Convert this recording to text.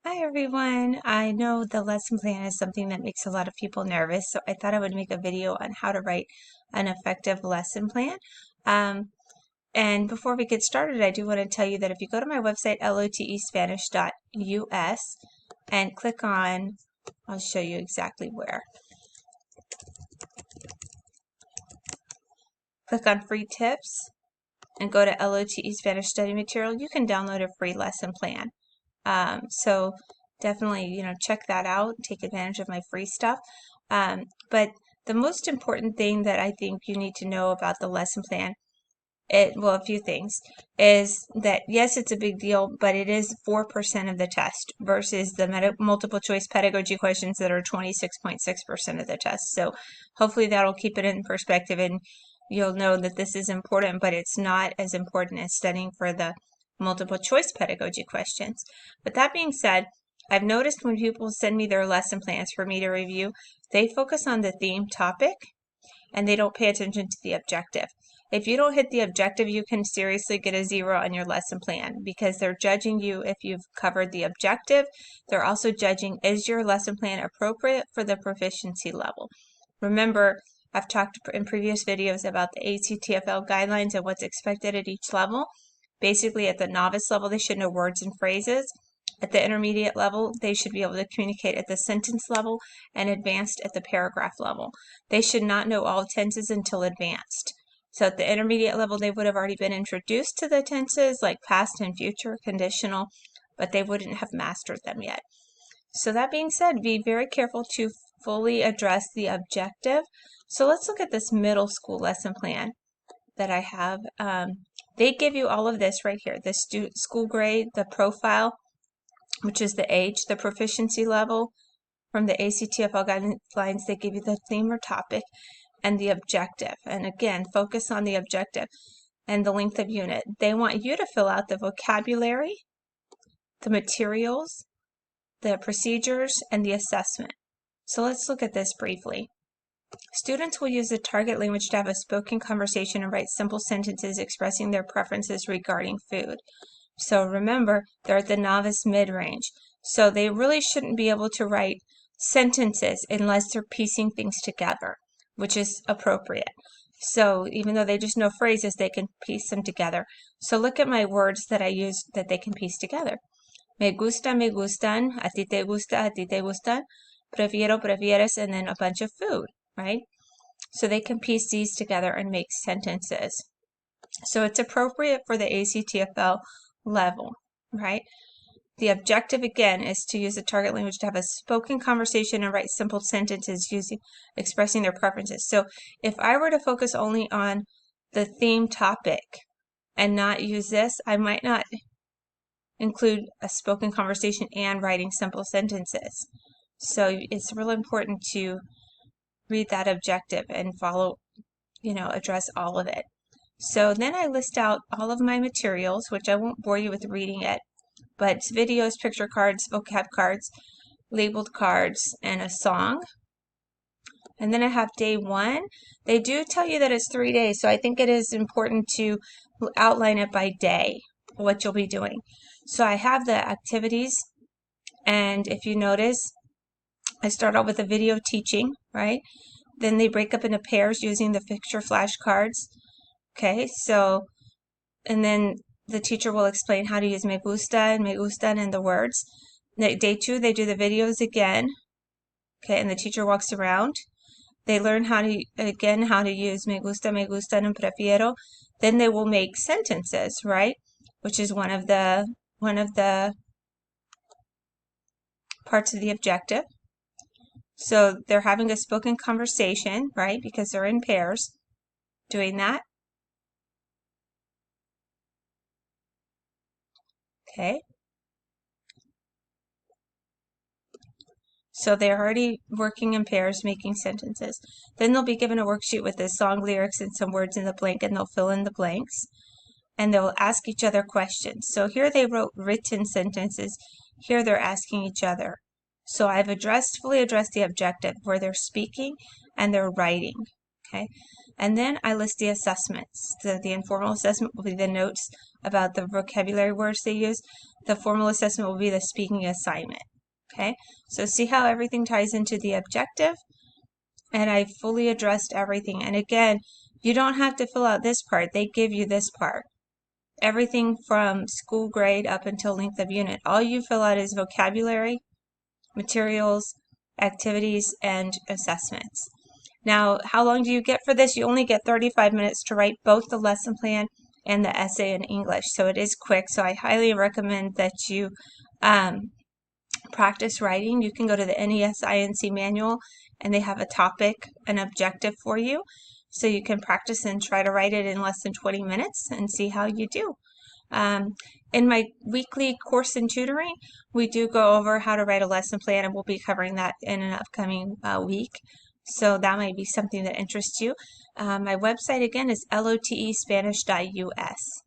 Hi everyone. I know the lesson plan is something that makes a lot of people nervous, so I thought I would make a video on how to write an effective lesson plan. And before we get started, I do want to tell you that if you go to my website, lotespanish.us, and click on, I'll show you exactly where. Click on free tips and go to LOTE Spanish study material. You can download a free lesson plan. So definitely, check that out, take advantage of my free stuff. But the most important thing that I think you need to know about the lesson plan, a few things, is that yes, it's a big deal, but it is 4% of the test versus the multiple choice pedagogy questions that are 26.6% of the test. So hopefully that'll keep it in perspective and you'll know that this is important, but it's not as important as studying for the multiple choice pedagogy questions. But that being said, I've noticed when people send me their lesson plans for me to review, they focus on the theme topic and they don't pay attention to the objective. If you don't hit the objective, you can seriously get a 0 on your lesson plan because they're judging you if you've covered the objective. They're also judging, is your lesson plan appropriate for the proficiency level? Remember, I've talked in previous videos about the ACTFL guidelines and what's expected at each level. Basically, at the novice level, they should know words and phrases. At the intermediate level, they should be able to communicate at the sentence level, and advanced at the paragraph level. They should not know all tenses until advanced. So at the intermediate level, they would have already been introduced to the tenses like past and future, conditional, but they wouldn't have mastered them yet. So that being said, be very careful to fully address the objective. So let's look at this middle school lesson plan that I have. They give you all of this right here, the school grade, the profile, which is the age, the proficiency level from the ACTFL guidelines. They give you the theme or topic and the objective. And again, focus on the objective and the length of unit. They want you to fill out the vocabulary, the materials, the procedures, and the assessment. So let's look at this briefly. Students will use the target language to have a spoken conversation and write simple sentences expressing their preferences regarding food. So remember, they're at the novice mid-range. So they really shouldn't be able to write sentences unless they're piecing things together, which is appropriate. So even though they just know phrases, they can piece them together. So look at my words that I use that they can piece together. Me gusta, me gustan, a ti te gustan, prefiero, prefieres, and then a bunch of food, right? So they can piece these together and make sentences. So it's appropriate for the ACTFL level, right? The objective, again, is to use the target language to have a spoken conversation and write simple sentences expressing their preferences. So if I were to focus only on the theme topic and not use this, I might not include a spoken conversation and writing simple sentences. So it's really important to read that objective and follow, address all of it. So then I list out all of my materials, which I won't bore you with reading it, but it's videos, picture cards, vocab cards, labeled cards, and a song. And then I have day 1. They do tell you that it's 3 days, so I think it is important to outline it by day, what you'll be doing. So I have the activities, and if you notice, I start out with a video teaching, right? Then they break up into pairs using the picture flashcards. Okay, so, and then the teacher will explain how to use me gusta and me gustan and the words. Day 2, they do the videos again. Okay, and the teacher walks around. They learn how to use me gustan, and prefiero. Then they will make sentences, right? Which is one of the parts of the objective. So they're having a spoken conversation, right? Because they're in pairs doing that. Okay. So they're already working in pairs, making sentences. Then they'll be given a worksheet with the song lyrics and some words in the blank, and they'll fill in the blanks. And they'll ask each other questions. So here they wrote written sentences. Here they're asking each other. So I've fully addressed the objective where they're speaking and they're writing. Okay. And then I list the assessments. The informal assessment will be the notes about the vocabulary words they use. The formal assessment will be the speaking assignment. Okay, so see how everything ties into the objective? And I fully addressed everything. And again, you don't have to fill out this part. They give you this part. Everything from school grade up until length of unit. All you fill out is vocabulary, materials, activities, and assessments. Now, how long do you get for this? You only get 35 minutes to write both the lesson plan and the essay in English. So it is quick. So I highly recommend that you practice writing. You can go to the NES-INC manual and they have a topic, an objective for you. So you can practice and try to write it in less than 20 minutes and see how you do. In my weekly course in tutoring, we do go over how to write a lesson plan, and we'll be covering that in an upcoming week. So that might be something that interests you. My website again is lotespanish.us.